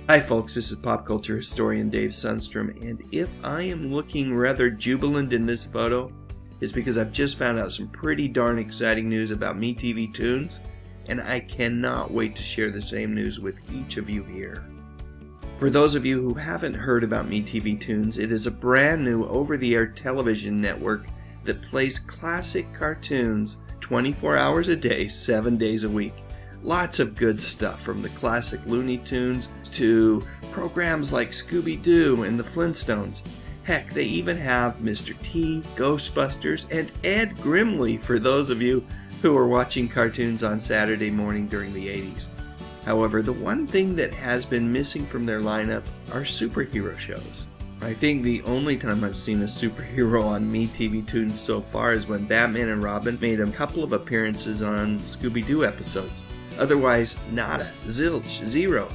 Hi folks, this is pop culture historian Dave Sundstrom, and if I am looking rather jubilant in this photo, it's because I've just found out some pretty darn exciting news about MeTV Toons, and I cannot wait to share the same news with each of you here. For those of you who haven't heard about MeTV Toons, it is a brand new over-the-air television network that plays classic cartoons 24 hours a day, 7 days a week. Lots of good stuff, from the classic Looney Tunes to programs like Scooby-Doo and the Flintstones. Heck, they even have Mr. T, Ghostbusters, and Ed Grimley for those of you who were watching cartoons on Saturday morning during the 80s. However, the one thing that has been missing from their lineup are superhero shows. I think the only time I've seen a superhero on MeTV Toons so far is when Batman and Robin made a couple of appearances on Scooby-Doo episodes. Otherwise, nada, zilch, zero.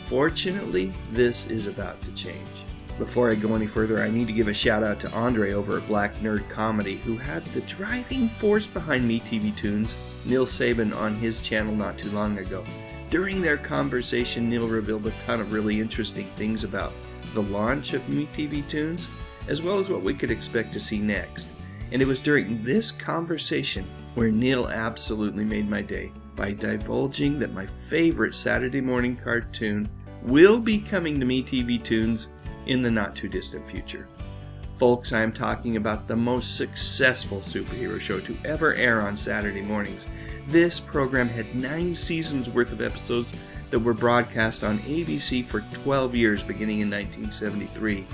Fortunately, this is about to change. Before I go any further, I need to give a shout out to Andre over at Black Nerd Comedy, who had the driving force behind MeTV Toons, Neil Saban, on his channel not too long ago. During their conversation, Neil revealed a ton of really interesting things about the launch of MeTV Toons, as well as what we could expect to see next. And it was during this conversation where Neil absolutely made my day by divulging that my favorite Saturday morning cartoon will be coming to MeTV Toons in the not too distant future. Folks, I am talking about the most successful superhero show to ever air on Saturday mornings. This program had 9 seasons worth of episodes that were broadcast on ABC for 12 years beginning in 1973.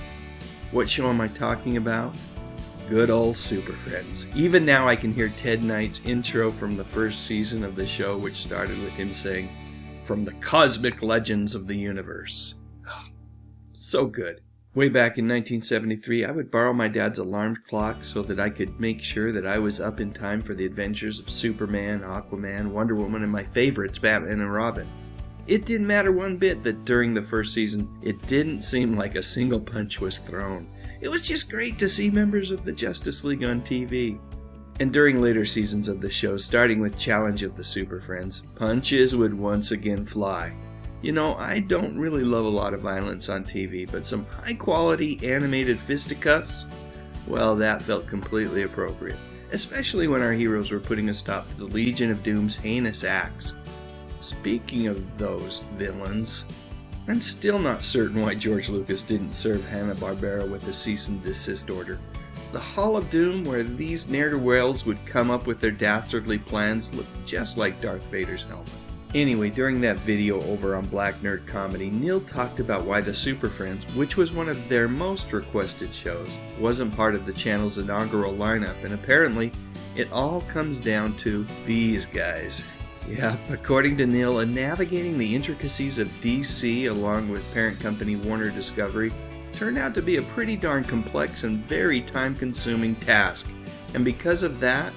What show am I talking about? Good old Super Friends. Even now I can hear Ted Knight's intro from the first season of the show, which started with him saying, "From the cosmic legends of the universe." Oh, so good. Way back in 1973, I would borrow my dad's alarm clock so that I could make sure that I was up in time for the adventures of Superman, Aquaman, Wonder Woman, and my favorites, Batman and Robin. It didn't matter one bit that during the first season, it didn't seem like a single punch was thrown. It was just great to see members of the Justice League on TV. And during later seasons of the show, starting with Challenge of the Super Friends, punches would once again fly. You know, I don't really love a lot of violence on TV, but some high-quality animated fisticuffs, well, that felt completely appropriate. Especially when our heroes were putting a stop to the Legion of Doom's heinous acts. Speaking of those villains, I'm still not certain why George Lucas didn't serve hanna-barbera with a cease and desist order. The Hall of Doom, where these ne'er-do-wells would come up with their dastardly plans, looked just like Darth Vader's helmet. Anyway, during that video over on Black Nerd Comedy, Neil talked about why the Super Friends, which was one of their most requested shows, wasn't part of the channel's inaugural lineup, and apparently it all comes down to these guys. Yeah, according to Neil, navigating the intricacies of DC along with parent company Warner Discovery turned out to be a pretty darn complex and very time-consuming task, and because of that,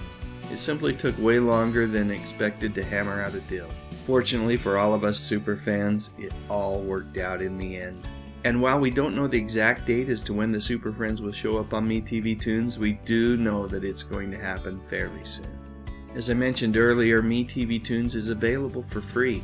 it simply took way longer than expected to hammer out a deal. Fortunately for all of us super fans, it all worked out in the end. And while we don't know the exact date as to when the Super Friends will show up on MeTV Toons, we do know that it's going to happen fairly soon. As I mentioned earlier, MeTV Toons is available for free.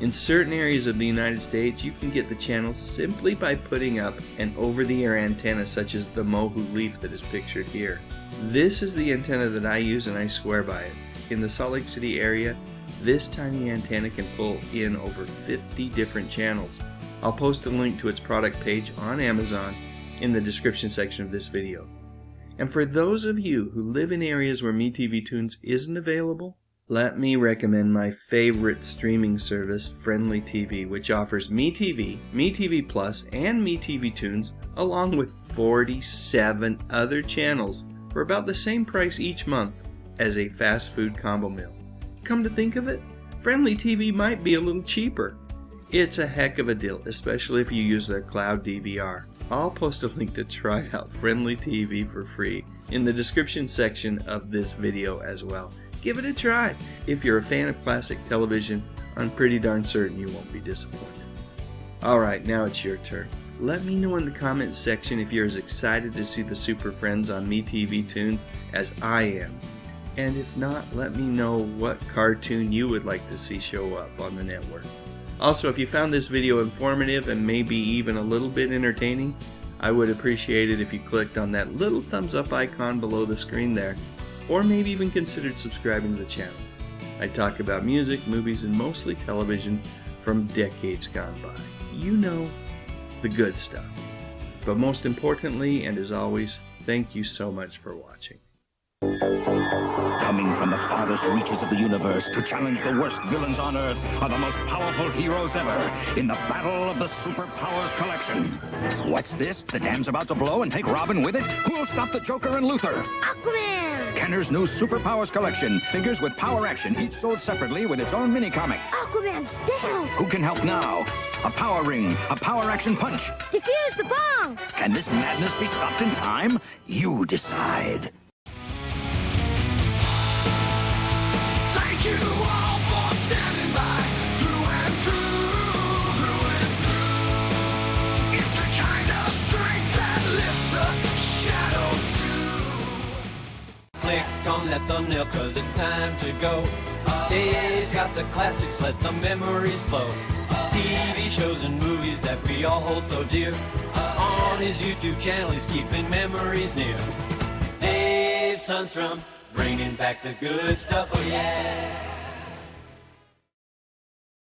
In certain areas of the United States, you can get the channel simply by putting up an over-the-air antenna such as the Mohu Leaf that is pictured here. This is the antenna that I use, and I swear by it. In the Salt Lake City area, this tiny antenna can pull in over 50 different channels. I'll post a link to its product page on Amazon in the description section of this video. And for those of you who live in areas where MeTV Toons isn't available, let me recommend my favorite streaming service, Friendly TV, which offers MeTV, MeTV Plus, and MeTV Toons, along with 47 other channels for about the same price each month as a fast food combo meal. Come to think of it, Friendly TV might be a little cheaper. It's a heck of a deal, especially if you use their cloud DVR. I'll post a link to try out Friendly TV for free in the description section of this video as well. Give it a try. If you're a fan of classic television, I'm pretty darn certain you won't be disappointed. Alright, now it's your turn. Let me know in the comments section if you're as excited to see the Super Friends on MeTV Toons as I am. And if not, let me know what cartoon you would like to see show up on the network. Also, if you found this video informative and maybe even a little bit entertaining, I would appreciate it if you clicked on that little thumbs up icon below the screen there, or maybe even considered subscribing to the channel. I talk about music, movies, and mostly television from decades gone by. You know, the good stuff. But most importantly, and as always, thank you so much for watching. Coming from the farthest reaches of the universe to challenge the worst villains on Earth are the most powerful heroes ever in the battle of the Superpowers Collection. What's this? The dam's about to blow and take Robin with it? Who'll stop the Joker and Luthor? Aquaman! Kenner's new Superpowers Collection. Figures with power action, each sold separately with its own mini-comic. Aquaman's down! Who can help now? A power ring, a power action punch. Defuse the bomb! Can this madness be stopped in time? You decide. Thank you all for standing by through and through. It's the kind of strength that lifts the shadows too. Click on that thumbnail cause it's time to go. Dave's got the classics, let the memories flow. TV shows and movies that we all hold so dear. On his YouTube channel he's keeping memories near. Dave Sundstrom, bringing back the good stuff, oh yeah.